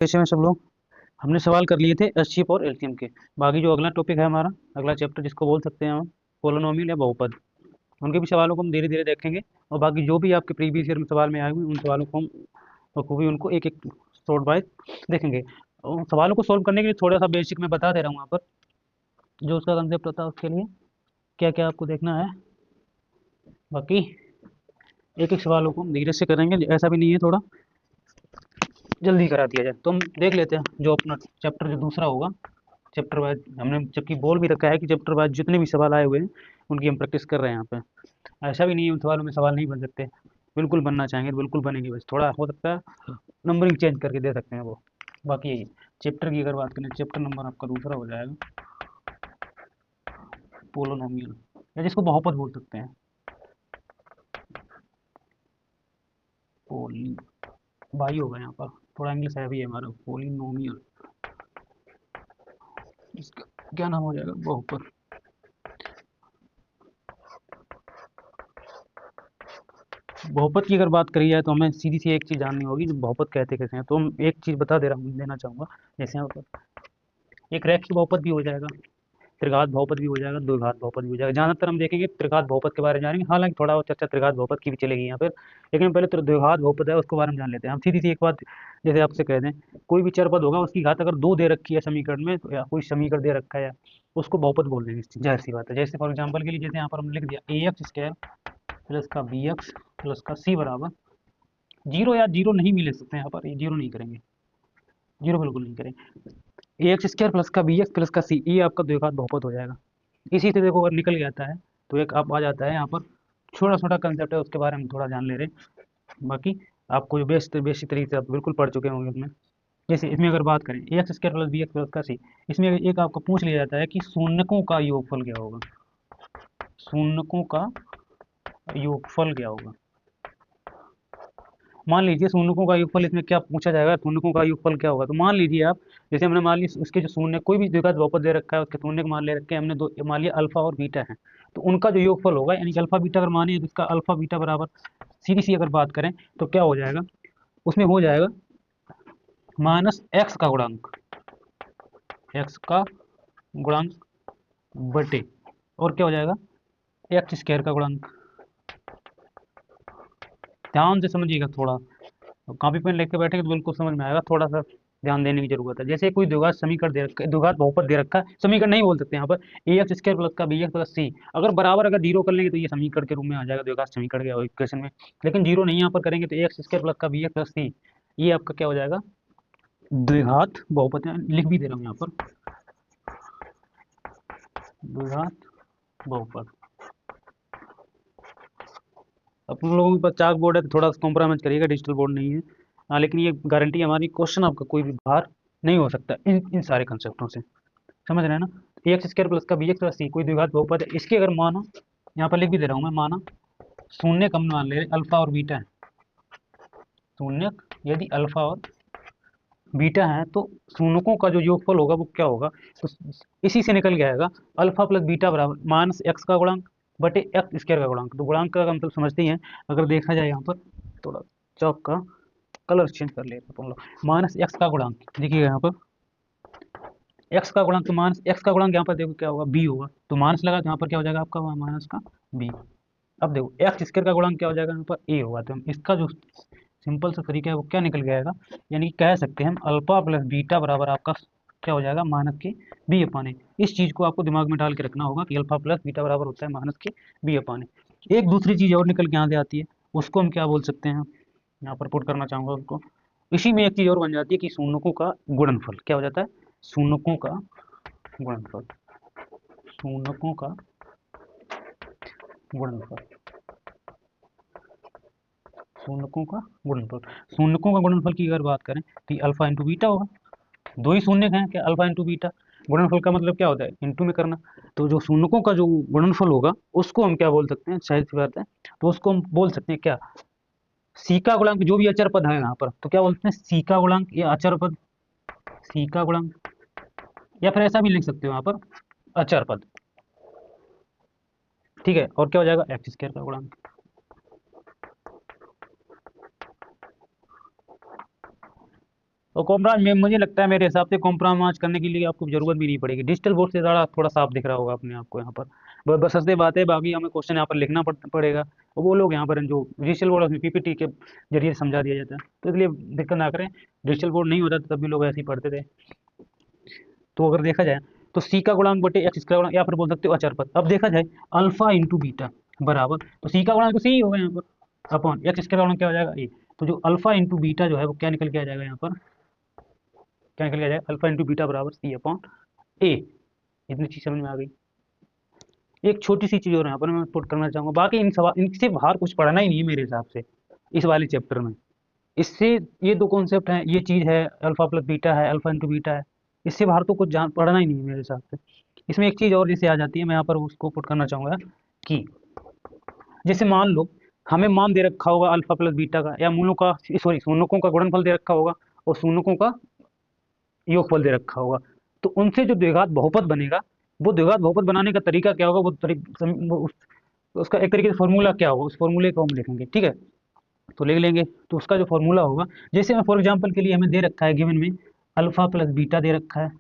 कैसे हैं सब लोग। हमने सवाल कर लिए थे एचसीएफ और एलसीएम के। बाकी जो अगला टॉपिक है हमारा, अगला चैप्टर जिसको बोल सकते हैं हम पोलिनोमियल या बहुपद, उनके भी सवालों को हम धीरे धीरे देखेंगे। और बाकी जो भी आपके प्रीवियस ईयर में सवाल में आए हुए उन सवालों को हम बखूबी उनको एक एक शॉर्ट बाय देखेंगे। और सवालों को सॉल्व करने के लिए थोड़ा सा बेसिक मैं बता दे रहा हूँ यहाँ पर, जो उसका कंसेप्ट होता है उसके लिए क्या क्या आपको देखना है। बाकी एक एक सवालों को हम धीरे से करेंगे, ऐसा भी नहीं है थोड़ा जल्दी करा दिया जाए। तो हम देख लेते हैं जो अपना चैप्टर जो दूसरा होगा, चैप्टर वाइज हमने जबकि बोल भी रखा है कि चैप्टर वाइज जितने भी सवाल आए हुए हैं उनकी हम प्रैक्टिस कर रहे हैं यहाँ पे। ऐसा भी नहीं है उन सवालों में सवाल नहीं बन सकते, बिल्कुल बनना चाहेंगे बिल्कुल बनेंगे, बस थोड़ा हो सकता है नंबरिंग चेंज करके दे सकते हैं वो। बाकी यही चैप्टर की अगर बात करें, चैप्टर नंबर आपका दूसरा हो जाएगा पोलोनोमियल, या जिसको बहुपद बोल सकते हैं। पोली बाई होगा यहाँ पर, थोड़ा इंग्लिश है भी हमारा, पोलिनोमियल इसका क्या नाम हो जाएगा, बहुपद। बहुपद की अगर बात करी जाए तो हमें सीधी सी एक चीज़ जाननी होगी, जो बहुपद कहते कैसे हैं। तो हम एक चीज़ बता दे रहा हूँ, देना चाहूँगा। जैसे यहाँ पर एक रैखिक बहुपद भी हो जाएगा, त्रिघात बहुपद भी हो जाएगा, द्विघात बहुपद भी हो जाएगा। ज़्यादातर हम देखेंगे त्रिघात बहुपद के बारे में जानेंगे, हालांकि थोड़ा बहुत चर्चा त्रिघात बहुपद की भी चलेगी यहाँ पर, लेकिन पहले तो द्विघात बहुपद है उसके बारे में जान लेते हैं हम। सीधी सी एक बात जैसे आपसे कह दें, कोई भी चर पद होगा उसकी घात अगर 2 दे रखी है समीकरण में, तो या कोई समीकरण दे रखा है, उसको बहुपद बोल देंगे, जाहिर सी बात है। जैसे फॉर एग्जाम्पल के लिए जैसे यहाँ पर हम लिख दिया ए एक्स स्क्वायर प्लस का बी एक्स प्लस का सी बराबर जीरो, या जीरो नहीं भी ले सकते हैं यहाँ पर, ये जीरो नहीं करेंगे, जीरो बिल्कुल नहीं करेंगे। ए एक्स स्क्वायर प्लस का बी एक्स प्लस का सी, ये आपका द्विघात बहुपद हो जाएगा। इसी से देखो अगर निकल जाता है तो एक आप आ जाता है यहाँ पर, छोटा छोटा कंसेप्ट है उसके बारे में थोड़ा जान ले रहे हैं। बाकी आपको जो बेसिक तरीके से आप बिल्कुल पढ़ चुके होंगे उसमें। जैसे इसमें अगर बात करें A X square plus B X plus का सी, इसमें एक आपको पूछ लिया जाता है कि शून्यकों का योगफल क्या होगा, शून्यकों का योगफल क्या होगा। मान लीजिए शून्यकों का योगफल इसमें क्या पूछा जाएगा, शून्यकों का योगफल क्या होगा। तो मान लीजिए आप, जैसे हमने मान लिया उसके जो शून्य कोई भी द्विघात बहुपद दे रखा है उसके शून्य मान ले रखे हैं हमने, दो मान लिया अल्फा और बीटा है, तो उनका जो योगफल होगा यानी कि अल्फा बीटा अगर मानिए तो इसका अल्फा बीटा बराबर सीधी सी अगर बात करें तो क्या हो जाएगा, उसमें हो जाएगा माइनस एक्स का गुणांक, एक्स का गुणांक बटे, और क्या हो जाएगा एक्स स्क्वायर का गुणांक। ध्यान से समझिएगा थोड़ा, कॉपी पेन लेके बैठेंगे तो बिल्कुल समझ में आएगा, थोड़ा सा ध्यान देने की जरूरत है। जैसे कोई द्विघात समीकरण दे रखा है, द्विघात बहुपद दे रखा है, समीकरण नहीं बोल सकते यहाँ पर, ए एक्स स्क्वायर प्लस का बी एक्स प्लस सी, अगर बराबर अगर जीरो कर लेंगे तो ये समीकरण के रूप में आ जाएगा, द्विघात समीकरण के इक्वेशन में। लेकिन जीरो नहीं यहाँ पर करेंगे तो ए एक्स स्क्वायर प्लस का बी एक्स प्लस सी, ये आपका क्या हो जाएगा द्विघात बहुपद। लिख भी दे रहा हूँ यहाँ पर, द्विघात बहुपद। अपन लोगों के पास चाक बोर्ड है तो थोड़ा कॉम्प्रोमाइज करिएगा, डिजिटल बोर्ड नहीं है। हाँ लेकिन ये गारंटी हमारी, क्वेश्चन आपका कोई भी बाहर नहीं हो सकता इन सारे कंसेप्टों से, समझ रहे हैं ना। ए एक्स स्क्वायर प्लस का बी एक्स प्लस सी कोई द्विघात बहुपद है, इसके अगर माना, यहाँ पर लिख भी दे रहा हूँ मैं, माना शून्य कम मान ले अल्फा और बीटा है, शून्य यदि अल्फा और बीटा है तो शून्यकों का जो योगफल होगा वो क्या होगा, तो इसी से निकल के आएगा अल्फा प्लस बीटा बराबर माइनस एक्स का गुणांक बटे एक्स स्क्वायर का गुणांक। तो गुणांक का मतलब समझते ही हैं, अगर देखा जाए यहाँ पर थोड़ा चौक का कलर चेंज कर लेते हैं हम लोग, माइनस एक्स का गुणांक देखिएगा यहाँ पर, एक्स का गुणांक तो माइनस एक्स का गुणांक यहाँ पर देखो क्या होगा बी होगा, तो माइनस लगा तो यहाँ पर क्या हो जाएगा आपका माइनस का बी। अब देखो एक्स स्क्वायर का गुणांक क्या हो जाएगा यहाँ पर ए होगा, तो हम इसका जो सिंपल सा तरीका है वो क्या निकल जाएगा, यानी कि कह सकते हैं हम अल्फा प्लस बीटा बराबर आपका क्या हो जाएगा माइनस के बी अपान ए। इस चीज़ को आपको दिमाग में डाल के रखना होगा कि अल्फा प्लस बीटा बराबर होता है माइनस के बी अपान ए। एक दूसरी चीज़ और निकल के यहाँ से आती है, उसको हम क्या बोल सकते हैं, यहाँ पर पुट करना चाहूँगा उसको। इसी में एक चीज़ और बन जाती है कि शून्यकों का गुणनफल क्या हो जाता है, शून्यकों का गुणनफल, शून्यकों का गुणनफल, शून्यकों का गुणनफल। शून्यकों का गुणनफल की अगर बात करें तो अल्फा इंटू बीटा होगा, दो ही शून्य हैं क्या, अल्फा इंटू बीटा। गुणनफल का मतलब क्या होता है, इंटू में करना। तो जो शून्यकों का जो गुणनफल होगा उसको हम क्या बोल सकते हैं, शायद सी बात है, तो उसको हम बोल सकते हैं क्या, सी का गुणांक, जो भी अचर पद है यहाँ पर तो क्या बोलते हैं सी का गुणांक या अचर पद, सी का गुणांक, या फिर ऐसा भी लिख सकते हो यहाँ पर अचर पद, ठीक है। और क्या हो जाएगा एक्स स्क्वायर का गुणांक। और कॉम्प्रोमाइज में मुझे लगता है मेरे हिसाब से कॉम्प्रोमाइज करने के लिए आपको जरूरत भी नहीं पड़ेगी, डिजिटल बोर्ड से ज़्यादा थोड़ा साफ दिख रहा होगा अपने आप को यहाँ पर। बस सस्ते बात है, बाकी हमें क्वेश्चन यहाँ पर लिखना पड़ेगा, और वो लोग यहाँ पर जो डिजिटल बोर्ड उसमें पीपीटी के जरिए समझा दिया जाता है, तो इसलिए दिक्कत ना करें। डिजिटल बोर्ड नहीं होता तो तब भी लोग ऐसे ही पढ़ते थे। तो अगर देखा जाए तो सी का गुणांक बटे एक्स स्क्वायर गुणांक, या फिर बोल सकते हो अचर पद। अब देखा जाए अल्फा इंटू बीटा बराबर, तो सी का गुणांक तो सी ही होगा यहाँ पर, अपॉन एक्स स्क्वायर गुणांक क्या हो जाएगा ए। तो जो अल्फा इंटू बीटा जो है वो क्या निकल के आ जाएगा यहाँ पर, क्या निकल के आ जाएगा, अल्फा इंटू बीटा बराबर सी अपॉन ए। इतनी चीज समझ में आ गई। एक छोटी सी चीज और यहाँ पर मैं पुट करना चाहूंगा, बाकी इन सवाल इनसे बाहर कुछ पढ़ना ही नहीं है मेरे हिसाब से इस वाले चैप्टर में। इससे ये दो कॉन्सेप्ट हैं, ये चीज है अल्फा प्लस बीटा है, अल्फा इंटू बीटा है, इससे बाहर तो कुछ जान पढ़ना ही नहीं है मेरे हिसाब से। इसमें एक चीज और जैसे आ जाती है, मैं यहाँ पर उसको पुट करना चाहूंगा कि जैसे मान लो हमें मान दे रखा होगा अल्फा प्लस बीटा का, या मूलों का सॉरी शून्यकों का गुणनफल दे रखा होगा, और शून्यकों का योगफल दे रखा होगा। तो उनसे जो द्विघात बहुपद बनेगा, वो द्विघात बहुपद बनाने का तरीका क्या होगा, उसका एक तरीके से फॉर्मूला क्या होगा, उस फॉर्मूले को हम लिखेंगे, ठीक है। तो लिख लेंगे, तो उसका जो फॉर्मूला होगा, जैसे मैं फॉर एग्जांपल के लिए हमें दे रखा है गिवन में अल्फा प्लस बीटा दे रखा है,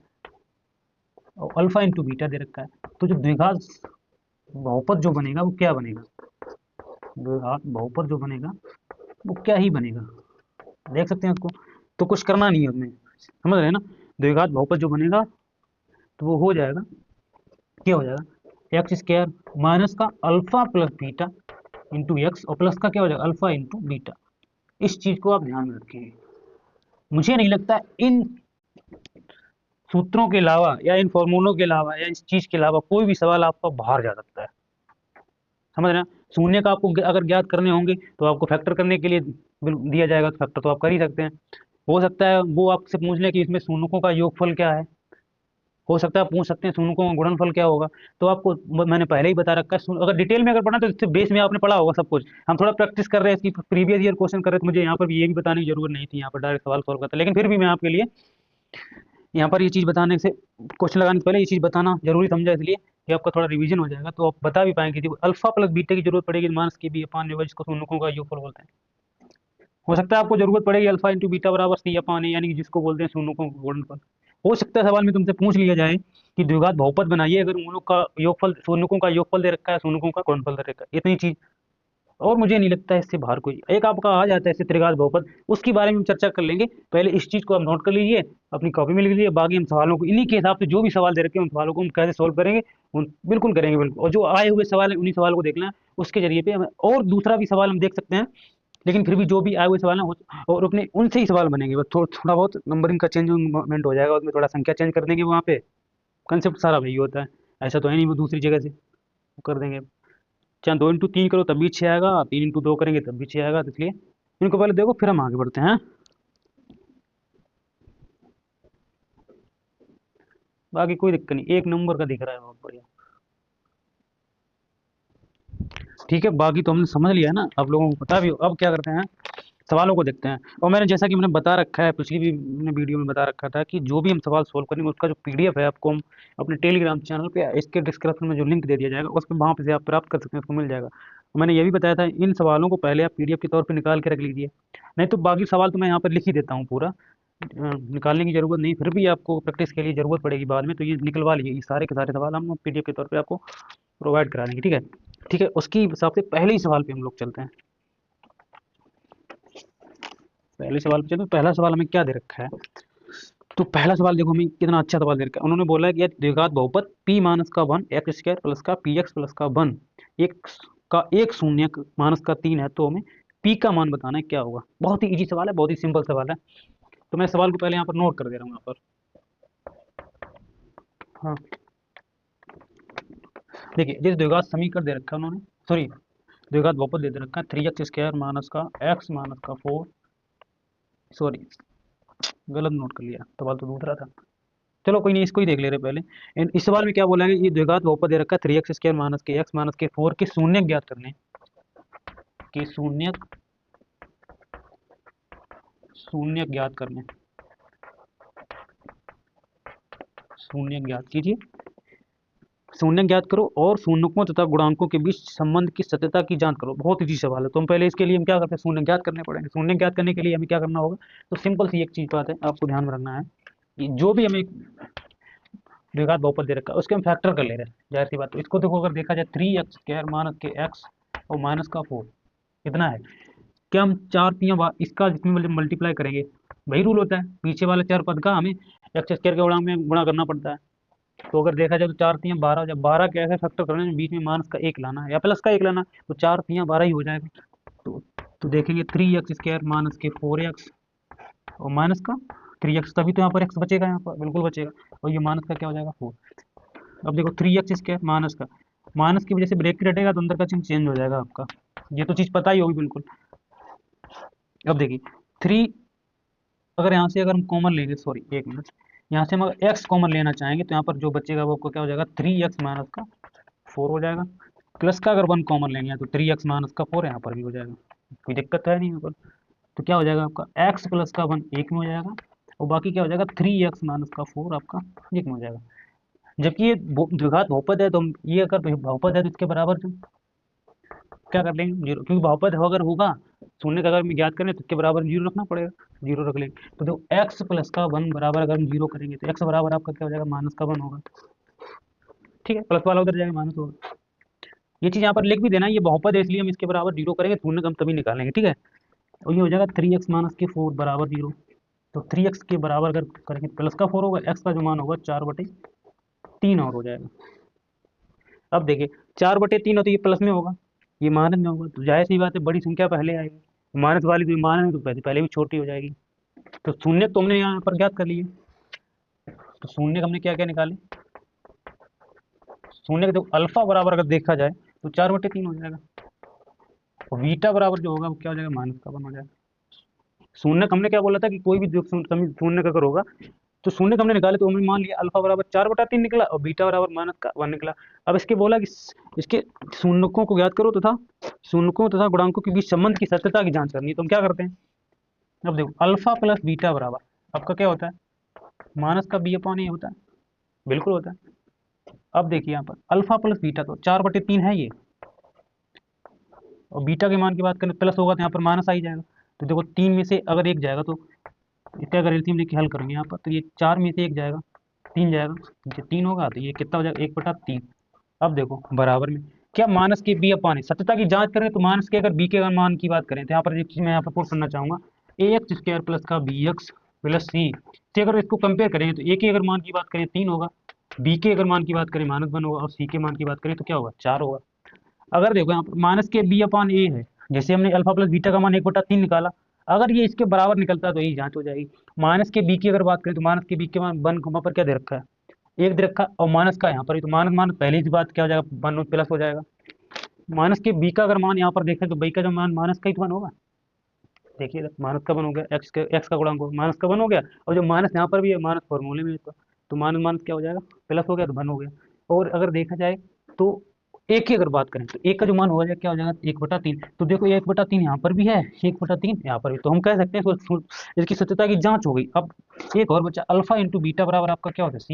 और अल्फा इंटू बीटा दे रखा है, तो जो द्विघात बहुपद जो बनेगा वो क्या बनेगा, द्विघात बहुपद जो बनेगा वो क्या ही बनेगा, देख सकते हैं उसको। तो कुछ करना नहीं है उसमें, समझ रहे हैं ना। द्विघात बहुपद जो बनेगा तो वो हो जाएगा, क्या हो जाएगा, एक्स स्क्वायर माइनस का alpha plus beta into x, और प्लस का क्या हो जाएगा अल्फा इंटू बीटा। इस चीज को आप ध्यान में रखेंगे। मुझे नहीं लगता इन सूत्रों के अलावा या इन फॉर्मूलों के अलावा या इस चीज के अलावा कोई भी सवाल आपका बाहर जा सकता है, समझ रहे हैं। शून्य का आपको अगर ज्ञात करने होंगे तो आपको फैक्टर करने के लिए दिया जाएगा, तो फैक्टर तो आप कर ही सकते हैं। हो सकता है वो आपसे पूछ ले कि इसमें शून्यकों का योगफल क्या है, हो सकता है पूछ सकते हैं शून्यकों का गुणनफल क्या होगा। तो आपको मैंने पहले ही बता रखा है, अगर डिटेल में अगर पढ़ना तो इससे बेस में आपने पढ़ा होगा सब कुछ। हम थोड़ा प्रैक्टिस कर रहे हैं इसकी, प्रीवियस ईयर क्वेश्चन कर रहे थे, मुझे यहाँ पर भी ये भी बताने की जरूरत नहीं थी, यहाँ पर डायरेक्ट सवाल सॉल्व करता, लेकिन फिर भी मैं आपके लिए यहाँ पर ये चीज़ बताने से, क्वेश्चन लगाने से पहले ये चीज़ बताना जरूरी समझा, इसलिए कि आपका थोड़ा रिवीजन हो जाएगा, तो आप बता भी पाएंगे कि अल्फा प्लस बीटा की जरूरत पड़ेगी माइनस के बी अपान जिसको शून्यकों का योगफल बोलते हैं। हो सकता है आपको जरूरत पड़ेगी अल्फा इंटू बीटा बराबर सी अपान ए, यानी कि जिसको बोलते हैं शून्यकों का गुणनफल। हो सकता है सवाल में तुमसे पूछ लिया जाए कि द्विघात बहुपद बनाइए अगर उन लोग का योगफल शून्यकों का योगफल दे रखा है, शून्यकों का गुणनफल दे रखा है, इतनी चीज। और मुझे नहीं लगता है इससे बाहर कोई एक आपका आ जाता है इससे त्रिघात बहुपद, उसके बारे में हम चर्चा कर लेंगे। पहले इस चीज को आप नोट कर लीजिए, अपनी कॉपी में लिख लीजिए, बाकी हम सवालों को इन्हीं के हिसाब से जो भी सवाल दे रखे हैं उन सवालों को हम कैसे सोल्व करेंगे, उन बिल्कुल करेंगे बिल्कुल। और जो आए हुए सवाल है उन्हीं सवाल को देखना है, उसके जरिए पे हमें और दूसरा भी सवाल हम देख सकते हैं, लेकिन फिर भी जो भी आए हुए सवाल हैं और अपने उनसे ही सवाल बनेंगे, बस थोड़ा बहुत नंबरिंग का चेंजमेंट हो जाएगा, उसमें थोड़ा संख्या चेंज कर देंगे वहाँ पे। कंसेप्ट सारा वही होता है, ऐसा तो है नहीं वो दूसरी जगह से कर देंगे। चाहे 2 इंटू 3 करो तब भी 6 आएगा, 3 इंटू 2 करेंगे तब भी 6 आएगा, तो इसलिए इनको पहले देखो फिर हम आगे बढ़ते हैं। बाकी कोई दिक्कत नहीं, एक नंबर का दिख रहा है, बहुत बढ़िया। ठीक है, बाकी तो हमने समझ लिया है ना, आप लोगों को पता भी हो। अब क्या करते हैं, सवालों को देखते हैं। और मैंने जैसा कि मैंने बता रखा है, पिछली भी मैंने वीडियो में बता रखा था कि जो भी हम सवाल सोल्व करेंगे उसका जो पीडीएफ है आपको हम अपने टेलीग्राम चैनल पे, इसके डिस्क्रिप्शन में जो लिंक दे दिया जाएगा उस पर वहाँ पे से आप प्राप्त कर सकते हैं, उसको मिल जाएगा। मैंने ये भी बताया था इन सवालों को पहले आप पीडीएफ के तौर पर निकाल के रख लीजिए, नहीं तो बाकी सवाल तो मैं यहाँ पर लिख ही देता हूँ पूरा, निकालने की जरूरत नहीं, फिर भी आपको प्रैक्टिस के लिए जरूरत पड़ेगी बाद में, तो ये निकलवा लीजिए, ये सारे के सारे सवाल हम पीडीएफ के तौर पर आपको प्रोवाइड करा देंगे, ठीक है। ठीक है, उसकी हिसाब से पहले ही सवाल पे हम लोग चलते हैं। पहले सवाल पे चलते हैं। पहला सवाल हमें क्या दे रखा है, तो पहला सवाल देखो हमें कितना अच्छा सवाल दे रखा है। उन्होंने बोला है कि द्विघात बहुपद पी माइनस का 1 एक्स स्क्वायर प्लस का पी एक्स प्लस का 1 एक का एक शून्य माइनस का 3 है, तो हमें पी का मान बताना है क्या होगा। बहुत ही इजी सवाल है, बहुत ही सिंपल सवाल है। तो मैं सवाल को पहले यहाँ पर नोट कर दे रहा हूँ यहाँ पर। हाँ, देखिए जिस द्विघात समीकरण दे रखा है उन्होंने, सॉरी द्विघात बहुपद दे रखा है 3x स्क्वायर माइनस का x माइनस का 4, सॉरी गलत नोट कर लिया, सवाल तो दूसरा था। चलो कोई नहीं, इसको ही देख ले रहे पहले। इस सवाल में क्या बोला है, ये द्विघात बहुपद दे रखा है 3x स्क्वायर माइनस के x माइनस के 4 के शून्य ज्ञात करने, के शून्य ज्ञात करने, शून्य ज्ञात कीजिए। शून्य ज्ञात करो और शून्यकों तथा गुणांकों के बीच संबंध की सत्यता की जांच करो। बहुत इजी सवाल है। तो हम पहले इसके लिए हम क्या करते हैं, शून्य ज्ञात करने पड़ेंगे। शून्य ज्ञात करने के लिए हमें क्या करना होगा, तो सिंपल सी एक चीज बात है, आपको ध्यान में रखना है कि जो भी हमें द्विघात बहुपद दे रखा है उसके हम फैक्टर कर ले रहे हैं, जाहिर सी बात। तो इसको देखो, अगर देखा जाए 3x² माइनस के x और माइनस का 4 कितना है, क्या हम चार तियां इसका जितनी मल्टीप्लाई करेंगे, वही रूल होता है, पीछे वाले चार पद का हमें x² के गुणा में गुणा करना पड़ता है। तो अगर देखा जाए तो चार तियां 12, जब 12 कैसे फैक्टर करना है, बीच में माइनस का 1 लाना है या प्लस का 1 लाना, तो चार तियां 12 ही हो जाएगा। तो देखेंगे 3x² माइनस के 4x और माइनस का 3x, तभी तो यहाँ पर x बचेगा, यहाँ पर बिल्कुल बचेगा, और ये माइनस का क्या हो जाएगा 4। अब देखो 3x² माइनस की वजह से ब्रेकेट हटेगा तो अंदर का चिन्ह चेंज हो जाएगा आपका, ये तो चीज़ पता ही होगी बिल्कुल। अब देखिए 3, अगर यहाँ से अगर हम कॉमन लेंगे, सॉरी एक मिनट, यहाँ से हम अगर x कॉमन लेना चाहेंगे तो यहाँ पर जो बचेगा वो आपको क्या हो जाएगा, 3x माइनस का 4 हो जाएगा। प्लस का अगर 1 कॉमन लेंगे तो 3x माइनस का 4 यहाँ पर भी हो जाएगा, कोई दिक्कत है नहीं यहाँ पर। तो क्या हो जाएगा आपका x प्लस का 1 एक में हो जाएगा, और बाकी क्या हो जाएगा 3x माइनस का 4 आपका एक में हो जाएगा। जबकि ये द्विघात बहुपद है, तो हम ये अगर बहुपद है तो इसके बराबर जो क्या कर लेंगे, जीरो, क्योंकि बहुपद अगर होगा शून्य का अगर हम ज्ञात करें तो इसके बराबर जीरो रखना पड़ेगा, जीरो रख लेंगे। तो देखो x प्लस का 1 बराबर अगर हम जीरो करेंगे तो x बराबर आपका क्या हो जाएगा, माइनस का 1 होगा। ठीक है, प्लस वाला उधर जाएगा, माइनस होगा। ये चीज़ यहाँ पर लिख भी देना, ये बहुपद है इसलिए हम इसके बराबर जीरो करेंगे, शून्य का हम तभी निकालेंगे, ठीक है। और ये हो जाएगा 3x माइनस के 4 बराबर जीरो। तो 3x के बराबर अगर करेंगे प्लस का 4 होगा, x का जो मान होगा 4/3 और हो जाएगा। अब देखिए 4/3 हो तो ये प्लस में होगा, ये माइनस में होगा, तो जाहिर सी बात है बड़ी संख्या पहले आएगी, माइनस वाली तो माइनस में तो पहले भी छोटी हो जाएगी। तो शून्य तो हमने यहाँ पर ज्ञात कर लिए, तो शून्य हमने क्या क्या निकाले, शून्य का जो अल्फा बराबर अगर देखा जाए तो 4/3 हो जाएगा, और बीटा बराबर जो होगा वो क्या हो जाएगा, माइनस का 1 हो जाएगा। शून्य हमने क्या बोला था कि कोई भी जो शून्य का अगर होगा तो शून्य हमने निकाले, तो हमने मान लिया अल्फा बराबर 4/3 निकला और बीटा बराबर माइनस का 1 निकला। अब इसके बोला कि इसके शून्यकों को ज्ञात करो तथा शून्यकों तथा गुणांकों के बीच संबंध की सत्यता की जांच करनी है। तो हम क्या करते हैं, अब देखो अल्फा प्लस बीटा बराबर आपका क्या होता है, माइनस का b/a होता है, बिल्कुल होता है। अब देखिए यहाँ पर अल्फा प्लस बीटा तो 4/3 है ये, और बीटा के मान की बात करें प्लस होगा तो यहाँ पर माइनस आ ही जाएगा। तो देखो 3 में से अगर एक जाएगा तो इसका अगर एलसीएम लेके हल करेंगे यहाँ पर, तो ये 4 में से एक जाएगा, 3 जाएगा, ये 3 होगा, तो ये कितना हो जाएगा 1/3। अब देखो बराबर में क्या माइनस के b/a, सत्यता की जांच करें तो माइनस के अगर b के मान की बात करें तो यहाँ पर एक चीज मैं यहाँ पर पुट करना चाहूंगा, ax² प्लस का bx प्लस c से अगर इसको कंपेयर करें तो a के अगर मान की बात करें 3 होगा, b के अगर मान की बात करें -1 होगा, और c के मान की बात करें तो क्या होगा 4 होगा। अगर देखो यहाँ पर माइनस के b/a है, जैसे हमने अल्फा प्लस बीटा का मान 1/3 निकाला, अगर ये इसके बराबर निकलता है तो यही जांच हो जाएगी। माइनस के b की अगर बात करें तो माइनस के b के मान 1 वहाँ पर क्या दे रखा है, एक दे रखा, और माइनस का यहाँ पर ही, तो माइनस माइनस पहले की बात क्या हो जाएगा 1 प्लस हो जाएगा। माइनस के b का अगर मान यहाँ पर देखें तो b का जो मान माइनस का ही तो 1 होगा, देखिए माइनस का 1 हो गया, x का गुणांक माइनस का 1 हो गया, और जो माइनस यहाँ पर भी है माइनस फॉर्मूले में, तो माइनस माइनस क्या हो जाएगा प्लस हो गया, तो 1 हो गया। और अगर देखा जाए तो एक की अगर बात करें तो एक का जो मान हो जाएगा क्या हो जाएगा 1/3। तो देखो 1/3 यहाँ पर भी है, 1/3 यहाँ पर भी, तो हम कह सकते हैं इसकी सत्यता की जांच हो गई। अब एक और बच्चा अल्फा इंटू बीटा बराबर आपका क्या होता है, c/a,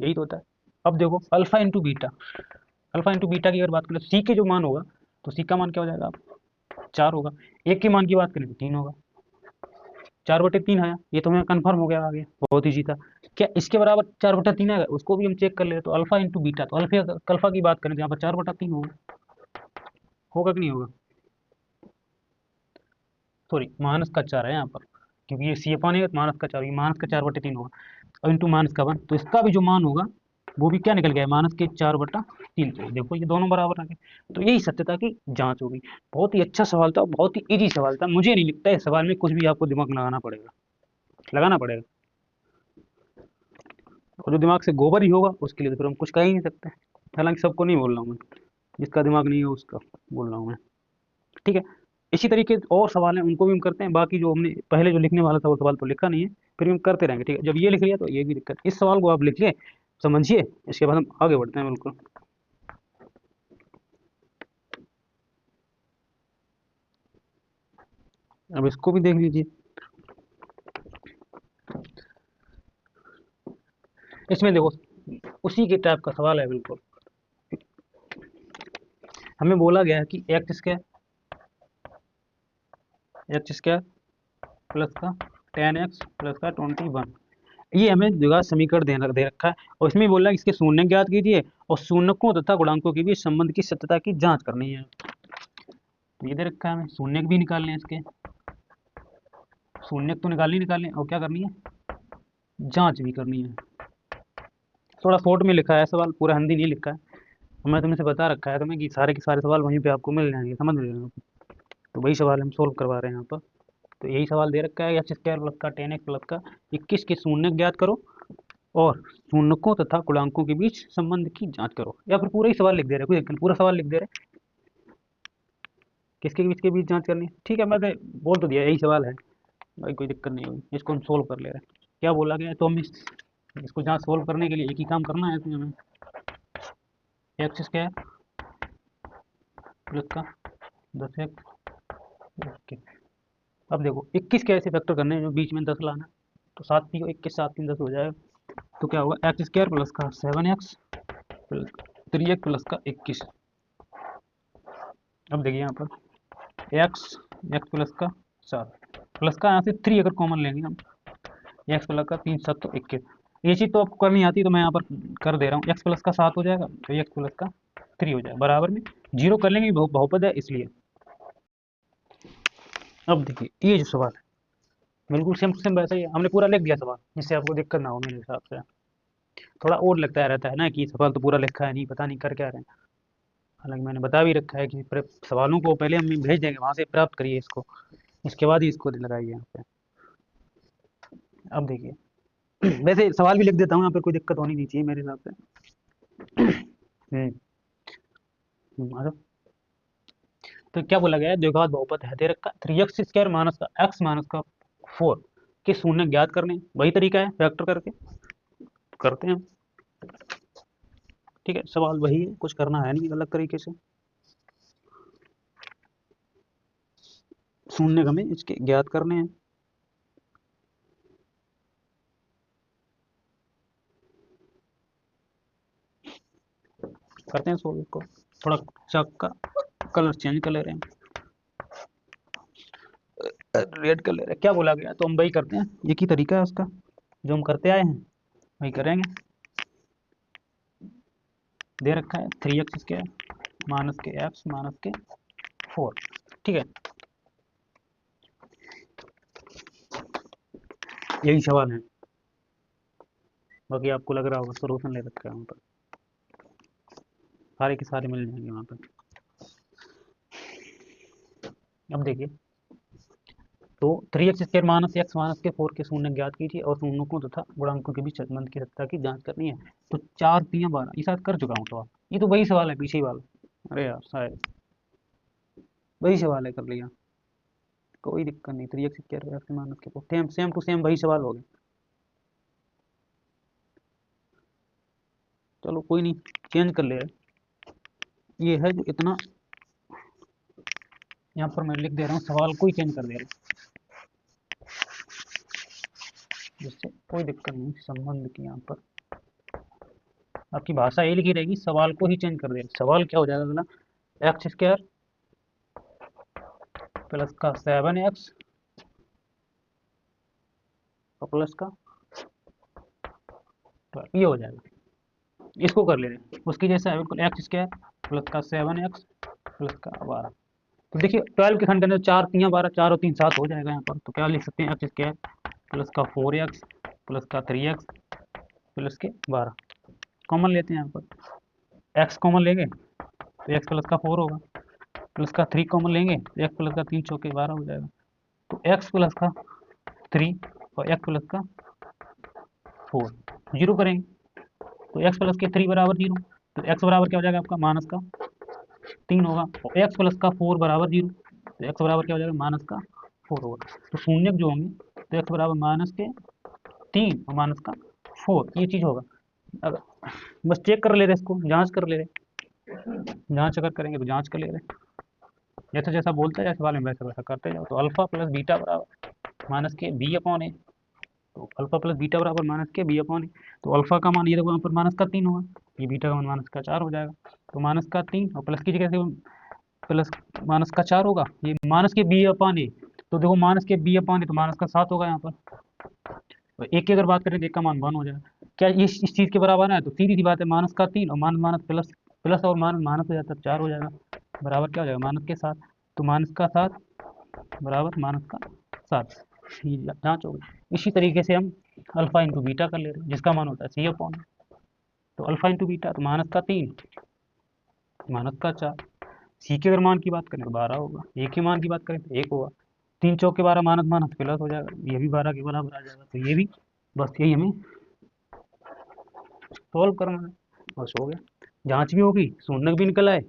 यही तो होता है। अब देखो अल्फा इंटू बीटा की अगर बात करें तो सी के जो मान होगा तो सी का मान क्या हो जाएगा, 4 होगा। एक के मान की बात करें तो 3 होगा, 4/3 आया, ये तो हमें कन्फर्म हो गया आगे, बहुत ईजी था। क्या इसके बराबर 4/3 आएगा, उसको भी हम चेक कर ले, तो अल्फा इंटू बीटा, तो अल्फा की बात करें तो यहाँ पर 4/3 होगा कि नहीं होगा, सॉरी माइनस का 4 है यहाँ पर, क्योंकि ये c/a है तो माइनस का 4, ये माइनस का 4/3 होगा, और इंटू माइनस का 1, तो इसका भी जो मान होगा वो भी क्या निकल गया, माइनस के 4/3। तो देखो ये दोनों बराबर आ गए, तो यही सत्यता की जांच होगी। बहुत ही अच्छा सवाल था, बहुत ही इजी सवाल था, मुझे नहीं लगता है इस सवाल में कुछ भी आपको दिमाग लगाना पड़ेगा, और जो दिमाग से गोबर ही होगा उसके लिए तो फिर हम कुछ कह ही नहीं सकते। हालांकि सबको नहीं बोल रहा हूँ मैं, जिसका दिमाग नहीं है उसका बोल रहा हूँ मैं, ठीक है। इसी तरीके और सवाल हैं उनको भी हम करते हैं, बाकी जो हमने पहले जो लिखने वाला था वो सवाल तो लिखा नहीं है, फिर भी हम करते रहेंगे, ठीक है। जब ये लिख लिया तो ये भी दिक्कत, इस सवाल को आप लिखिए समझिए, इसके बाद हम आगे बढ़ते हैं बिल्कुल। अब इसको भी देख लीजिए, इसमें देखो उसी के टाइप का सवाल है बिल्कुल। हमें बोला गया है कि एक्स स्क्वायर प्लस का 10x प्लस का 21, ये हमें द्विघात समीकरण दे रखा है, और इसमें बोला है इसके शून्य ज्ञात कीजिए और शून्यकों तथा गुणांकों के बीच संबंध की सत्यता की जांच करनी है। ये दे रखा है हमें, शून्य भी निकालने हैं इसके, शून्य तो निकालने और क्या करनी है, जांच भी करनी है। थोड़ा शॉर्ट में लिखा है सवाल, पूरा हिंदी नहीं लिखा है, मैं तुमसे बता रखा है तुम्हें कि सारे के सारे सवाल वहीं पे आपको मिल जाएंगे, समझ रहे हो। तो वही सवाल हम सोल्व करवा रहे हैं यहाँ पर। तो यही सवाल दे रखा है, एक्स स्क्वायर प्लस का 10x प्लस का 21 के शून्य ज्ञात करो और शून्यकों तथा गुणांकों के बीच संबंध की जांच करो, या फिर पूरा ही सवाल लिख दे रहे, कोई पूरा सवाल लिख दे रहे किसके बीच के बीच जांच करनी है। ठीक है, मैंने बोल तो दिया यही सवाल है भाई, कोई दिक्कत नहीं होगी, इसको हम सोल्व कर ले रहे हैं। क्या बोला गया है, तो हम इसको जांच सोल्व करने के लिए एक ही काम करना है इसमें हमें, एक्स स्क्वायर प्लस का 10x। ओके, अब देखो 21 कैसे फैक्टर करने हैं, जो बीच में 10 लाना, तो 7 3 21 7 3 10 हो जाएगा। तो क्या होगा, एक्स स्क्वायर प्लस का 7x प्लस 3x प्लस का 21। अब देखिए यहाँ पर एक्स प्लस का 7 प्लस का यहाँ से 3 अगर कॉमन लेंगे हम, एक्स प्लस का 3 7 तो 21, ये चीज़ तो आपको करनी आती है तो मैं यहाँ पर कर दे रहा हूँ। एक्स प्लस का 7 हो जाएगा तो एक्स प्लस का 3 हो जाएगा, बराबर में जीरो कर लेंगे, बहुपद है इसलिए। अब देखिए ये जो सवाल है बिल्कुल सेम टू सेम वैसा ही है, हमने पूरा लिख दिया सवाल, जिससे आपको दिक्कत ना हो मेरे हिसाब से। थोड़ा और लगता रहता है ना कि सवाल तो पूरा लिखा है, नहीं पता नहीं कर क्या रहे हैं, हालांकि मैंने बता भी रखा है कि सवालों को पहले हम भेज देंगे, वहाँ से प्राप्त करिए इसको, इसके बाद ही इसको लगाइए यहाँ पे। अब देखिए वैसे सवाल भी लिख देता हूँ यहाँ पे, कोई दिक्कत होनी नहीं चाहिए मेरे हिसाब से। आ जाओ। तो क्या बोला गया है, द्विघात बहुपद है दे रखा, 3x स्क्वायर माइनस का x माइनस का 4 के शून्य ज्ञात करने, वही तरीका है फैक्टर करके करते हैं हम। ठीक है, सवाल वही है, कुछ करना है नहीं अलग तरीके से, शून्य हमें इसके ज्ञात करने हैं। करते हैं सोल्व को, थोड़ा चक का कलर चेंज कर ले रहे हैं, रेड कर ले रहे हैं। क्या बोला गया, तो हम वही करते हैं, एक ही तरीका है उसका, जो हम करते आए हैं वही करेंगे। दे रखा है 3x स्क्वायर माइनस के x माइनस के 4, ठीक है, यही सवाल है, बाकी आपको लग रहा होगा सोल्यूशन ले रखा है वहाँ पर, सारे के सारे मिल जाएंगे वहाँ पर। अब देखिए, तो 3x square minus x minus के 4 के शून्य ज्ञात कीजिए और शून्यों तथा गुणांकों के बीच संबंध की सत्ता की जांच करनी है। तो 4 3 12 ये शायद कर चुका हूँ सवाल, ये तो वही सवाल है पीछे ही वाला, अरे यार शायद वही सवाल है, कर लिया, कोई दिक्कत नहीं। 3x स्क्वायर एक्स माइनस के 4 सेम टू सेम वही सवाल हो गया, चलो कोई नहीं, चेंज कर ले रहे, ये है जो इतना यहाँ पर मैं लिख दे रहा हूँ, सवाल को ही चेंज कर दे रहा हूँ, जिससे कोई दिक्कत नहीं संबंध की। यहाँ पर आपकी भाषा ये लिखी रहेगी, सवाल को ही चेंज कर दे, सवाल क्या हो जाएगा अगला, एक्स स्क्वायर प्लस का 7x और प्लस का 12, ये हो जाएगा, इसको कर ले रहे हैं उसकी जैसा है बिल्कुल, एक्स स्क्वायर प्लस का 7x प्लस का 12। तो देखिए 12 के खंड के अंदर 4 3 12, 4 और 3 7 हो जाएगा यहाँ पर, तो क्या लिख सकते हैं, एक्स स्क्वायर प्लस का 4x प्लस का 3x प्लस के 12, कॉमन लेते हैं यहाँ पर, x कॉमन लेंगे तो x प्लस का 4 होगा, प्लस का 3 कॉमन लेंगे तो x प्लस का 3 चौके 12 हो जाएगा, तो x प्लस का 3 और x प्लस का 4 जीरो करेंगे, तो x प्लस के 3 बराबर 0, तो x बराबर क्या हो जाएगा आपका, माइनस का 3 होगा, और x प्लस का 4 बराबर 0, तो x बराबर क्या हो जाएगा, माइनस का 4 होगा। तो शून्य जो होंगे तो x बराबर माइनस के 3 और माइनस का 4, ये चीज़ होगा। अगर बस चेक कर ले रहे, इसको जांच कर ले रहे, जांच अगर करेंगे तो जांच कर ले रहे, जैसा जैसा बोलता है जैसे वाले में वैसा वैसा करते जाओ। तो अल्फा प्लस बीटा बराबर माइनस के बी अपॉन ए, तो अल्फा प्लस बीटा बराबर माइनस के बी अपॉन ए। तो अल्फा का मान ये देखो यहाँ पर माइनस का 3 होगा, ये बीटा का मान माइनस का 4 हो जाएगा। तो माइनस का 3 और प्लस की जगह से प्लस माइनस का 4 होगा, ये माइनस के बी अपॉन ए। तो देखो माइनस के बी अपॉन ए तो माइनस का 7 होगा यहाँ पर। तो एक की अगर बात करें तो एक का मान 1 हो जाएगा। क्या इस चीज़ के बराबर है? तो सीधी सी बात है, माइनस का 3 और माइनस माइनस प्लस प्लस और माइनस माइनस हो जाता है 4 हो जाएगा, बराबर क्या हो जाएगा माइनस के 7। तो माइनस का 7 बराबर माइनस का 7, ये जाँच हो गई। इसी तरीके से हम अल्फा इंटू बीटा कर ले रहे हैं जिसका मान होता है सी अपॉन। तो अल्फा इंटू बीटा तो माइनस का 3 माइनस का 4, सी के अगर मान की बात करें तो 12 होगा, ए के मान की बात करें तो 1 होगा। 3 चौक के 12 माइनस माइनस प्लस हो जाएगा, ये भी 12 के बराबर आ जाएगा। तो ये भी बस यही हमें सॉल्व करना है, बस हो गया। जांच भी होगी, शून्य भी निकल आए,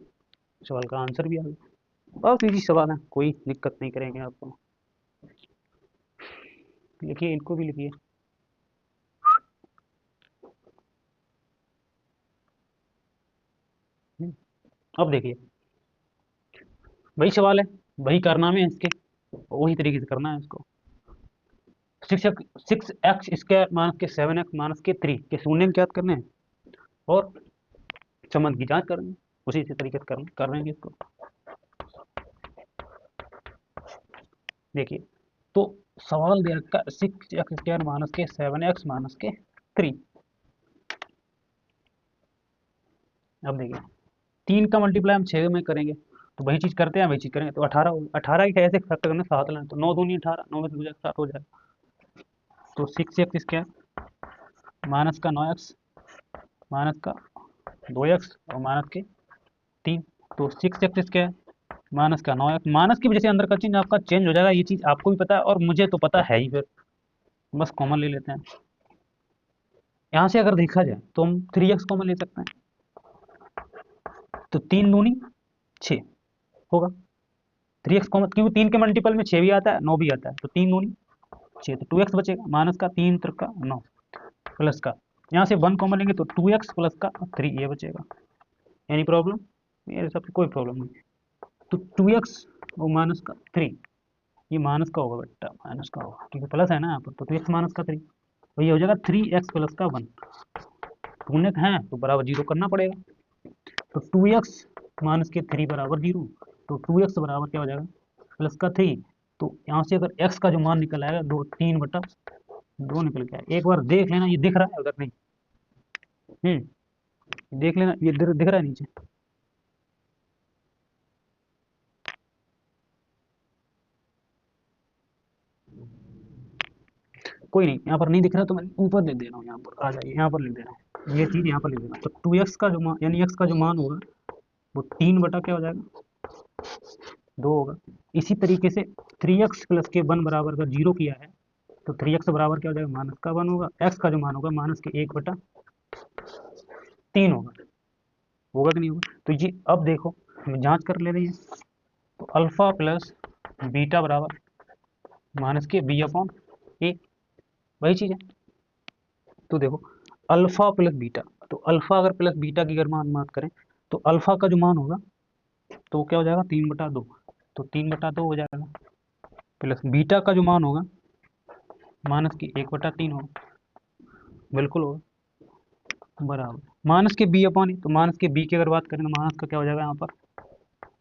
सवाल का आंसर भी आ गया। बहुत इजी सवाल है, कोई दिक्कत नहीं करेंगे आपको। लिखिए, इनको भी लिखिए। अब देखिए वही सवाल है, वही करना है इसके, वही तरीके से करना है इसको। 6x स्क्वायर माइनस के 7x माइनस के 3 के शून्य ज्ञात करने हैं और संबंध की जांच करेंगे, उसी से तरीके से कर रहे हैं इसको। देखिए तो सवाल दे रखा 6x स्क्वायर माइनस के 7x माइनस के 3। अब देखिए 3 का मल्टीप्लाई हम 6 में करेंगे, तो वही चीज़ करते हैं, वही चीज़ करेंगे। तो 18 होगा, 18 की ऐसे फैक्टर करना 7 लेना, तो 9 दूनी 18, 9 में से 2 जाएगा 7 हो जाएगा। तो 6x स्क्वायर माइनस का 9x माइनस का 2x और माइनस के 3। तो 6x स्क्वायर माइनस का 9x, माइनस की वजह से अंदर का चिन्ह आपका चेंज हो जाएगा, ये चीज़ आपको भी पता है और मुझे तो पता है ही, फिर बस कॉमन ले लेते हैं। यहाँ से अगर देखा जाए तो हम 3x कॉमन ले सकते हैं, तो 3 दूनी 6 होगा। 3x कॉमन, क्योंकि 3 के मल्टीपल में 6 भी आता है 9 भी आता है, तो 3 दूनी 6, तो 2x बचेगा माइनस का 3 त्रिक का 9 प्लस का, यहाँ से 1 कॉमन लेंगे तो 2x प्लस का 3 ये बचेगा। Any problem? मेरे हिसाब से कोई प्रॉब्लम नहीं। तो 2x और माइनस का 3, ये माइनस का होगा बेटा, माइनस का होगा क्योंकि प्लस है ना यहाँ पर। तो 2x माइनस का 3, तो ये हो जाएगा 3x प्लस का 1। शून्य है तो बराबर 0 करना पड़ेगा। तो 2x माइनस के 3 बराबर 0, तो 2x बराबर क्या हो जाएगा प्लस का 3। तो यहाँ से अगर x का जो मान निकल आएगा 3/2 निकल के आएगा। एक बार देख लेना, ये दिख रहा है अगर नहीं, देख लेना, ये दिख रहा है नीचे। कोई नहीं, यहाँ पर नहीं दिख रहा तो मैं ऊपर लिख दे रहा हूँ, यहाँ पर आ जाइए, यहाँ पर लिख दे रहा हूँ, ये चीज़ यहाँ पर लिख देना। तो 2x का जो मान यानी x का जो मान होगा वो 3 बटा क्या हो जाएगा 2 होगा। इसी तरीके से 3x प्लस के 1 बराबर अगर 0 किया है तो 3x बराबर क्या हो जाएगा माइनस का 1 होगा। x का जो मान होगा माइनस के 1/3 होगा, होगा कि नहीं होगा। तो ये अब देखो हम जांच कर ले रही है, तो अल्फा प्लस बीटा बराबर माइनस के बी अपॉन ए, वही चीज़ है। तो देखो अल्फा प्लस बीटा, तो अल्फा अगर प्लस बीटा की अगर मान बात करें तो अल्फा का जो मान होगा तो क्या हो जाएगा 3/2, तो 3/2 हो जाएगा, प्लस बीटा का जो मान होगा माइनस की 1/3 होगा, बिल्कुल होगा, बराबर माइनस के बी अपॉन, तो माइनस के बी की अगर बात करें तो माइनस का क्या हो जाएगा यहाँ पर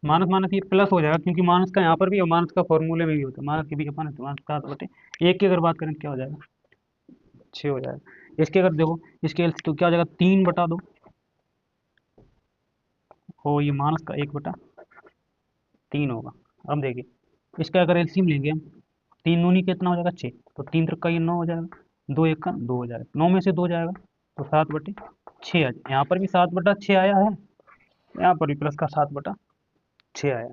माइनस माइनस ये प्लस हो जाएगा, क्योंकि माइनस का यहाँ पर भी और माइनस का फॉर्मूले में भी होता है। माइनस के बी अपॉन तो माइनस का 7/1 की अगर बात करें तो क्या हो जाएगा 6 हो जाएगा। इसके अगर देखो इसके तो क्या हो जाएगा 3/2 हो, ये माइनस का 1/3 होगा। अब देखिए इसका अगर एलसीएम लेंगे हम, 3 दूनी कितना हो जाएगा 6, तो 3 त्रिक का ये 9 हो जाएगा, 2 1 का 2 हो जाएगा, 9 में से 2 जाएगा तो 7/6 आ जाएगा। यहाँ पर भी 7/6 आया है, यहाँ पर भी प्लस का 7/6 आया,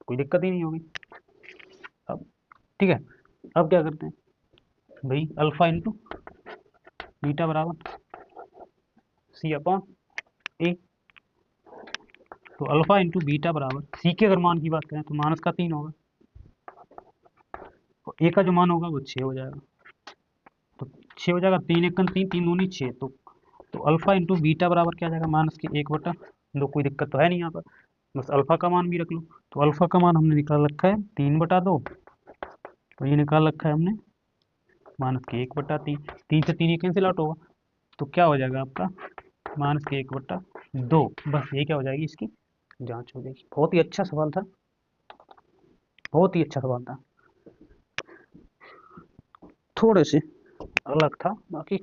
कोई दिक्कत ही नहीं होगी। अब ठीक है, अब क्या करते हैं भाई, अल्फा इंटू बीटा बराबर सी अपॉन ए। तो अल्फा इंटू बीटा बराबर सी के अगर मान की बात करें तो माइनस का 3 होगा, तो ए का जो मान होगा वो 6 हो जाएगा, तो 6 हो जाएगा, 3 1 3, 3 दूनी 6, तो अल्फा इंटू बीटा बराबर क्या आ जाएगा माइनस के 1/2। कोई दिक्कत तो है नहीं यहाँ पर, बस अल्फा का मान भी रख लो। तो अल्फा का मान हमने निकाल रखा है 3/2, तो ये निकाल रखा है हमने -1/3, 3 से 3 ये कैंसिल आउट होगा, तो क्या हो जाएगा आपका -1/2। बस ये क्या हो जाएगी, इसकी जांच हो जाएगी। बहुत ही अच्छा सवाल था, बहुत ही अच्छा सवाल था, थोड़े से अलग था, बाकी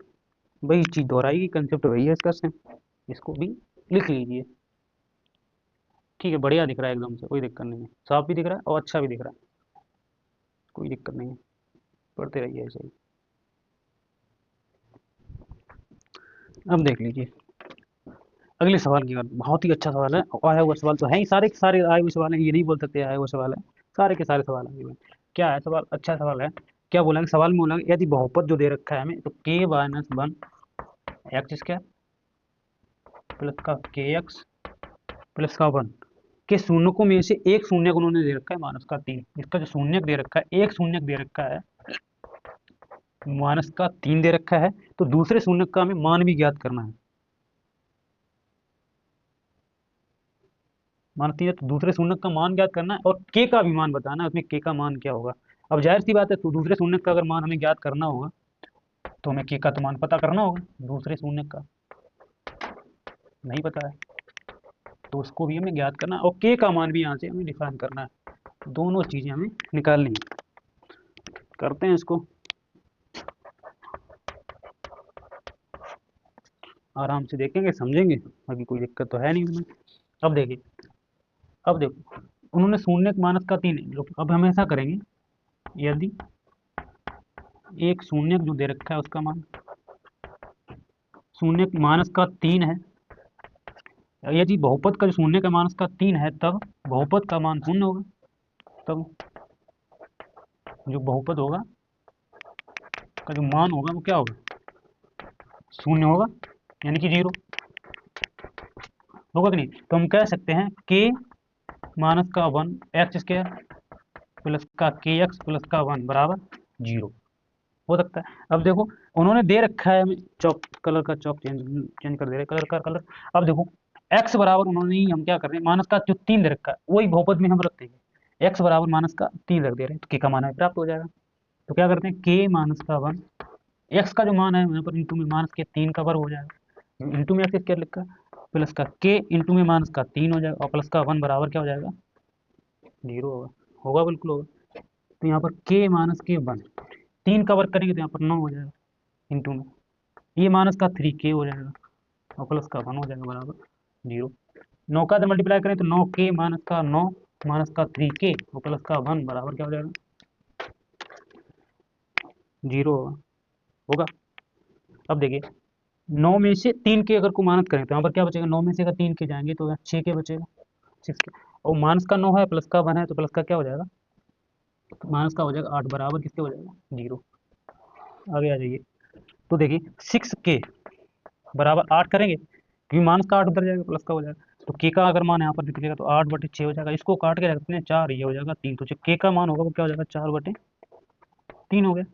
वही चीज़ दोहराएगी, कंसेप्ट वही है इसका सेम। इसको भी लिख लीजिए। ठीक है, बढ़िया दिख रहा है एकदम से, कोई दिक्कत नहीं है, साफ भी दिख रहा है और अच्छा भी दिख रहा है, कोई दिक्कत नहीं है, पढ़ते रहिए ऐसे ही। अब देख लीजिए अगले सवाल की बात, बहुत ही अच्छा सवाल है, आया हुआ सवाल तो है ही, सारे के सारे आए हुए सवाल हैं, ये नहीं बोल सकते आया हुआ सवाल है, सारे के सारे सवाल आए हुए हैं। क्या है सवाल, अच्छा सवाल है। क्या बोला है सवाल में, बोला यदि बहुपद जो दे रखा है हमें, तो k-1 एक्स स्क्वायर प्लस का के एक्स प्लस का 1 के शून्यकों में से एक शून्यक उन्होंने दे रखा है -3। इसका जो शून्यक दे रखा है, एक शून्यक दे रखा है -3 दे रखा है, तो दूसरे शून्यक का हमें मान भी ज्ञात करना है। -3 है तो दूसरे शून्यक का मान ज्ञात करना है, और के का भी मान बताना है, उसमें के का मान क्या होगा। अब जाहिर सी बात है, तो दूसरे शून्यक का अगर मान हमें ज्ञात करना होगा, तो हमें के का तो मान पता करना होगा, दूसरे शून्यक का नहीं पता है, तो उसको भी हमें ज्ञात करना है, और के का मान भी यहाँ से हमें डिफाइन करना है। दोनों चीज़ें हमें निकालनी है। करते हैं इसको, आराम से देखेंगे, समझेंगे, बाकी कोई दिक्कत तो है नहीं उसमें। अब देखिए, अब देखो, उन्होंने शून्यक -3 अब हम ऐसा करेंगे, यदि एक शून्यक जो दे रखा है उसका मान शून्यक -3 है, यदि बहुपद का जो शून्य का -3 है, तब बहुपद का मान 0 होगा, तब जो बहुपद होगा का जो मान होगा वो क्या होगा, 0 होगा, यानी कि 0 होगा कि नहीं। तो हम कह सकते हैं k-1 एक्स स्क्वायर प्लस का के एक्स प्लस का 1 बराबर 0 हो सकता है। अब देखो, उन्होंने दे रखा है हमें, चौक कलर का चौक चेंज कर दे रहे कलर का कलर। अब देखो, x बराबर उन्होंने ही, हम क्या कर रहे हैं, माइनस का जो 3 दे रखा है वही बहुपद में हम रख देंगे, x बराबर -3 रख दे रहे हैं, तो k का मान हमें प्राप्त हो जाएगा। तो क्या करते हैं, k-1 x का जो मान है यहाँ पर इंटू में -3 का वर्ग हो जाएगा, इंटू में x क्या लिखा है, प्लस का k इंटू में -3 हो जाएगा, और प्लस का 1 बराबर क्या हो जाएगा, 0 होगा, होगा बिल्कुल होगा। तो यहाँ पर k-1 3 का वर्ग करेंगे तो यहाँ पर 9 हो जाएगा, इंटू में ये -3k हो जाएगा, और प्लस का 1 हो जाएगा बराबर 0। 9 का मल्टीप्लाई करें तो 9k-9 -3k और प्लस का 1 बराबर क्या हो जाएगा, 0 होगा, होगा। अब देखिए, 9 में से 3 के अगर को माइनस करें तो यहाँ पर क्या बचेगा, 9 में से अगर 3 के जाएंगे तो 6 के बचेगा, 6 के, और माइनस का 9 है प्लस का 1 है, तो प्लस का क्या हो जाएगा, माइनस का हो जाएगा 8 बराबर किसके हो जाएगा, 0। आगे आ जाइए, तो देखिए 6k बराबर 8 करेंगे, क्योंकि माइनस का 8 उधर जाएगा, प्लस का हो जाएगा, तो के का अगर मान यहाँ पर निकलेगा तो 8/6 हो जाएगा, इसको काट के रखते हैं 4, ये हो जाएगा 3, तो जो के का मान होगा वो क्या हो जाएगा, 4/3 हो गया।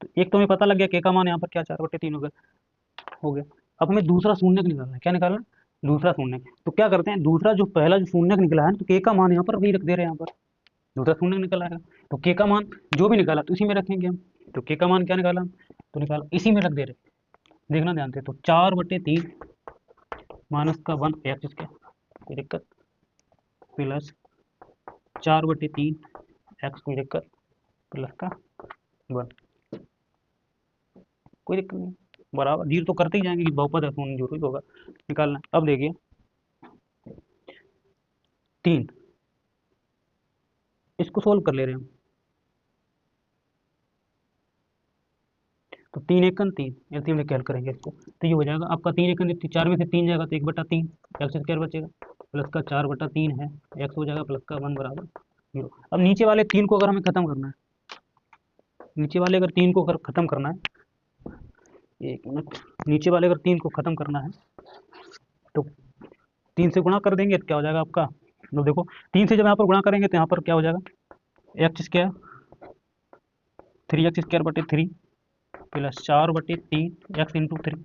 तो एक तो हमें पता लग गया के का मान यहाँ पर क्या 4/3 हो गया। अब हमें दूसरा शून्यक निकालना है, क्या निकालना है, दूसरा शून्यक। तो क्या करते हैं, दूसरा जो पहला जो शून्यक निकला है, तो के का मान यहाँ पर वही रख दे रहे हैं, यहाँ पर दूसरा शून्यक निकला है, तो के का मान जो भी निकाला तो इसी में रखेंगे हम। तो के का मान क्या निकाला हम, तो निकाला इसी में रख दे रहे, देखना ध्यान से, तो 4/3 माइनस का 1 एक्स स्क्वायर, कोई दिक्कत, प्लस 4/3 एक्स, कोई दिक्कत, प्लस का 1, कोई दिक्कत नहीं, बराबर 0 तो करते ही जाएंगे कि बहुपद है, शून्य 0 ही होगा, निकालना। अब देखिए 3, इसको सोल्व कर ले रहे हैं हम, तो 3 एकन 3 एलसीएम में कैल करेंगे इसको, तो ये हो जाएगा आपका 3 एकन 4 में से 3 जाएगा तो 1/3 एक्स स्क्वायर बचेगा, प्लस का 4/3 है, एक्स हो जाएगा, प्लस का 1 बराबर 0। अब नीचे वाले 3 को अगर हमें खत्म करना है, नीचे वाले अगर 3 को अगर खत्म करना है, एक मिनट, नीचे वाले अगर 3 को खत्म करना है तो 3 से गुणा कर देंगे तो क्या हो जाएगा आपका, तो देखो 3 से जब यहाँ पर गुणा करेंगे तो यहाँ पर क्या हो जाएगा, x square 3x² plus 4/3 x into 3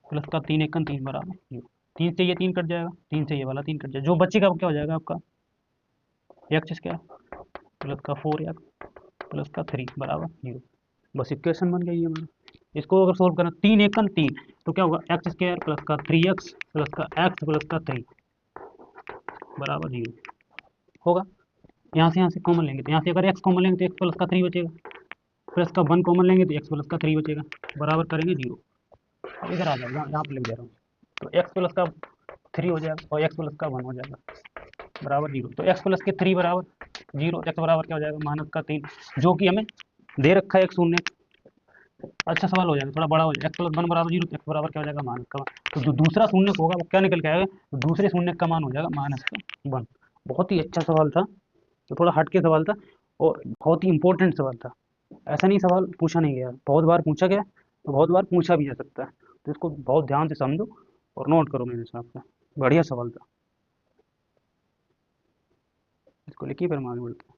plus का 3 एकन 3 बराबर 0। 3 से ये 3 कट जाएगा, 3 से ये वाला 3 कट जाएगा, जो बचेगा वो क्या हो जाएगा आपका, एक्स स्क्वायर प्लस का 4x प्लस का 3 बराबर 0। बस इक्वेशन बन गई है हमारा। इसको अगर सोल्व करना 3 एकम 3, तो क्या होगा एक्स स्क्वायर प्लस का 3x प्लस का एक्स प्लस का 3 बराबर 0 होगा। यहाँ से कॉमन लेंगे, तो यहाँ से अगर x कॉमन लेंगे तो x प्लस का 3 बचेगा, प्लस का 1 कॉमन लेंगे तो x प्लस का 3 बचेगा, बराबर करेंगे 0। अब इधर आ जाएगा, यहाँ पे लिख दे रहा हूँ, तो x प्लस का 3 हो जाएगा और x प्लस का 1 हो जाएगा बराबर 0। तो x प्लस के 3 बराबर 0, x बराबर क्या हो जाएगा माइनस का 3, जो कि हमें दे रखा है एक शून्य। अच्छा सवाल हो जाएगा, थोड़ा बड़ा हो जाएगा, एक्स प्लस 1 बराबर 0, तो एक्स बराबर क्या हो जाएगा माइनस का 1। तो जो दूसरा शून्य होगा वो क्या निकल के आएगा, तो दूसरे शून्य का मान हो जाएगा माइनस का 1। बहुत ही अच्छा सवाल था, तो थोड़ा हटके सवाल था और बहुत ही इंपॉर्टेंट सवाल था। ऐसा नहीं सवाल पूछा नहीं गया, बहुत बार पूछा गया, तो बहुत बार पूछा भी जा सकता है, तो इसको बहुत ध्यान से समझो और नोट करो मेरे हिसाब से। बढ़िया सवाल था, इसको लिखिए फिर हम आगे बढ़ते हैं।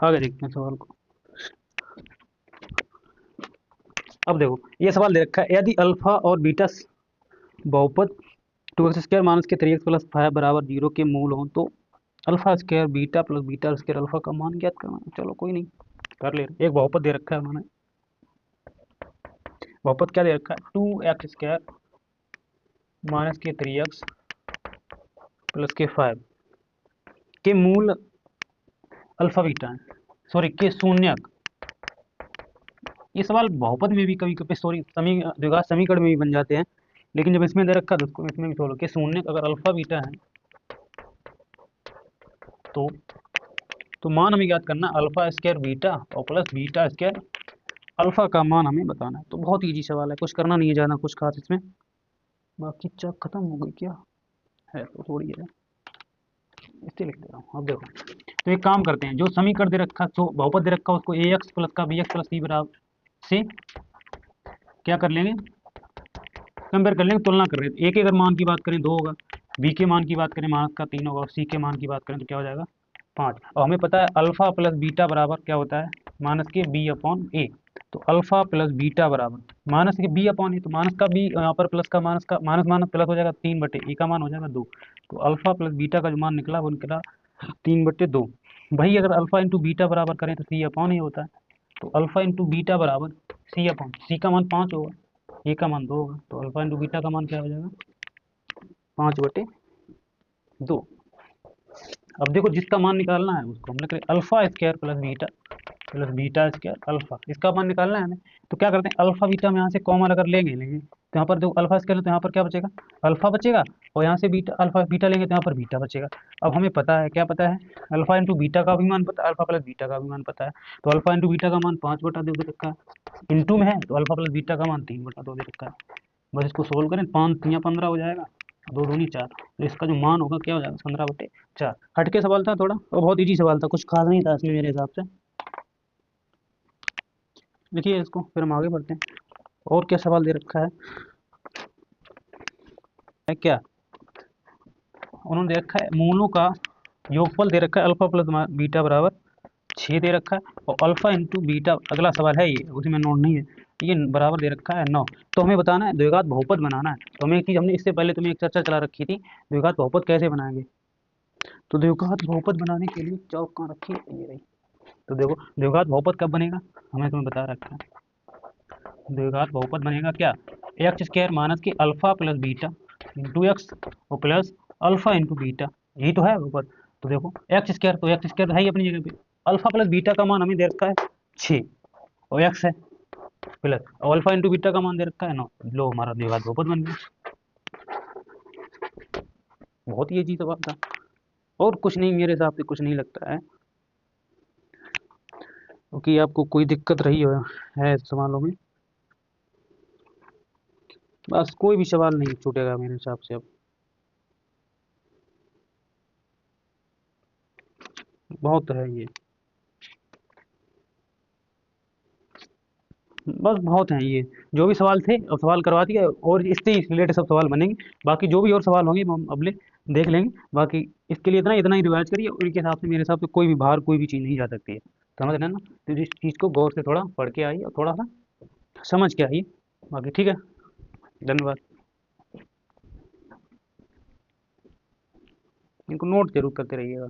आगे देखते हैं सवाल को। अब देखो ये सवाल दे रखा है, यदि अल्फा और बीटा बहुपद 2x² माइनस के 3x प्लस 5 बराबर 0 के मूल हों तो alpha square beta plus beta square alpha का मान ज्ञात करना है। चलो कोई नहीं, कर ले। एक बहुपद दे रखा है उन्होंने, बहुपद क्या दे रखा है 2x² माइनस के 3x प्लस के 5 के मूल अल्फा बीटा है, सॉरी के शून्यक। ये सवाल बहुपद में भी कभी कभी द्विघात समीकरण में भी बन जाते हैं, लेकिन जब इसमें दे रखा तो उसको इसमें भी छोड़ो कि शून्यक अगर अल्फा बीटा है तो मान हमें याद करना अल्फा स्क्वायर बीटा और प्लस बीटा स्क्वायर अल्फा का मान हमें बताना है। तो बहुत ईजी सवाल है, कुछ करना नहीं है ज़्यादा कुछ खास इसमें। बाकी चाक खत्म हो गई क्या है, तो थोड़ी है इससे लिख दे रहा हूँ। अब देखो, तो एक काम करते हैं, जो समीकरण दे रखा तो बहुपद दे रखा उसको ए एक्स प्लस का बी एक्स प्लस सी बराबर से क्या कर लेंगे, कंपेयर कर लेंगे, तुलना कर रहे हैं। ए के अगर मान की बात करें 2 होगा, बी के मान की बात करें माइनस का 3 होगा और सी के मान की बात करें तो क्या हो जाएगा 5। और हमें पता है अल्फा प्लस बीटा बराबर क्या होता है माइनस के बी अपॉन ए। तो अल्फा प्लस बीटा बराबर माइनस के बी अपॉन ए, तो माइनस का बी यहाँ पर प्लस का माइनस माइनस प्लस हो जाएगा 3/ए का मान हो जाएगा 2। तो अल्फा प्लस बीटा का जो मान निकला वो निकला 3/2। भाई अगर अल्फा इंटू बीटा बराबर करें तो सी अपॉन ए होता है, तो अल्फा इंटू बीटा बराबर सी अपॉन, सी का मान 5 होगा, ए का मान 2 होगा, तो अल्फा इंटू बीटा का मान क्या हो जाएगा 5/2। अब देखो जिसका मान निकालना है उसको हम लिख रहे हैं alpha square plus beta square alpha, इसका मान निकालना है हमें। तो क्या करते हैं अल्फा बीटा में यहाँ से कॉमन अगर लेंगे तो यहाँ पर देखो अल्फा स्क्वायर तो यहाँ पर क्या बचेगा अल्फा बचेगा, और यहाँ से बीटा अल्फा बीटा लेंगे तो यहाँ पर बीटा बचेगा। अब हमें पता है क्या पता है अल्फा इंटू बीटा का भी मान पता है, अल्फा प्लस बीटा का भी मान पता है। तो अल्फा इंटू बीटा का मान 5/2 दे रखा है, इंटू में है तो अल्फा प्लस बीटा का मान 3/2 दे रखा है। बस इसको सोल्व करें, 5 या 15 हो जाएगा, 2 दूनी 4, तो इसका जो मान होगा क्या हो जाएगा 15/4। हटके सवाल था थोड़ा और बहुत इजी सवाल था, कुछ खास नहीं था इसमें मेरे हिसाब से। देखिए इसको फिर हम आगे बढ़ते हैं। और क्या सवाल दे रखा है क्या, उन्होंने दे रखा है मूलों का योगफल दे रखा है अल्फा प्लस बीटा बराबर 6 दे रखा है, और अल्फा इंटू बीटा अगला सवाल है ये, उसमें नोट नहीं है, ये बराबर दे रखा है 9। तो हमें बताना है द्विघात बहुपद बनाना है। तो हमें एक चीज़ हमने इससे पहले तुम्हें एक चर्चा चला रखी थी, द्विघात बहुपद कैसे बनाएंगे। तो द्विघात बहुपद बनाने के लिए चौक कहाँ रखी है, ये रही। तो देखो द्विघात बहुपद कब बनेगा, हमें तुम्हें बता रखा है। द्विघात बहुपद बनेगा क्या एक्स स्क्वायर माइनस के alpha plus beta into x और प्लस अल्फा इंटू बीटा, यही तो है बहुपद। तो देखो एक्स स्क्वायर, तो एक्स स्क्वायर है ही अपनी जगह पे, अल्फा प्लस बीटा का मान हमें दे रखा है 6 और एक्स है प्लस, और अल्फा इंटू बीटा का मान दे रखा है 9। लो हमारा द्विघात बहुपद बन गया। बहुत ही अजीब सवाल था, और कुछ नहीं मेरे हिसाब से कुछ नहीं लगता है क्योंकि आपको कोई दिक्कत रही है सवालों में। बस कोई भी सवाल नहीं छूटेगा मेरे हिसाब से अब, बहुत है ये, बस बहुत हैं ये जो भी सवाल थे, अब सवाल करवा दिया और इससे ही रिलेटेड सब सवाल बनेंगे। बाकी जो भी और सवाल होंगे हम अगले देख लेंगे। बाकी इसके लिए इतना ही रिवाइज करिए, और इनके हिसाब से मेरे हिसाब से कोई भी बाहर कोई भी चीज़ नहीं जा सकती है, समझ रहे हैं ना। तो इस चीज़ को गौर से थोड़ा पढ़ के आइए और थोड़ा सा समझ के आइए। बाकी ठीक है, धन्यवाद। इनको नोट जरूर करते रहिएगा।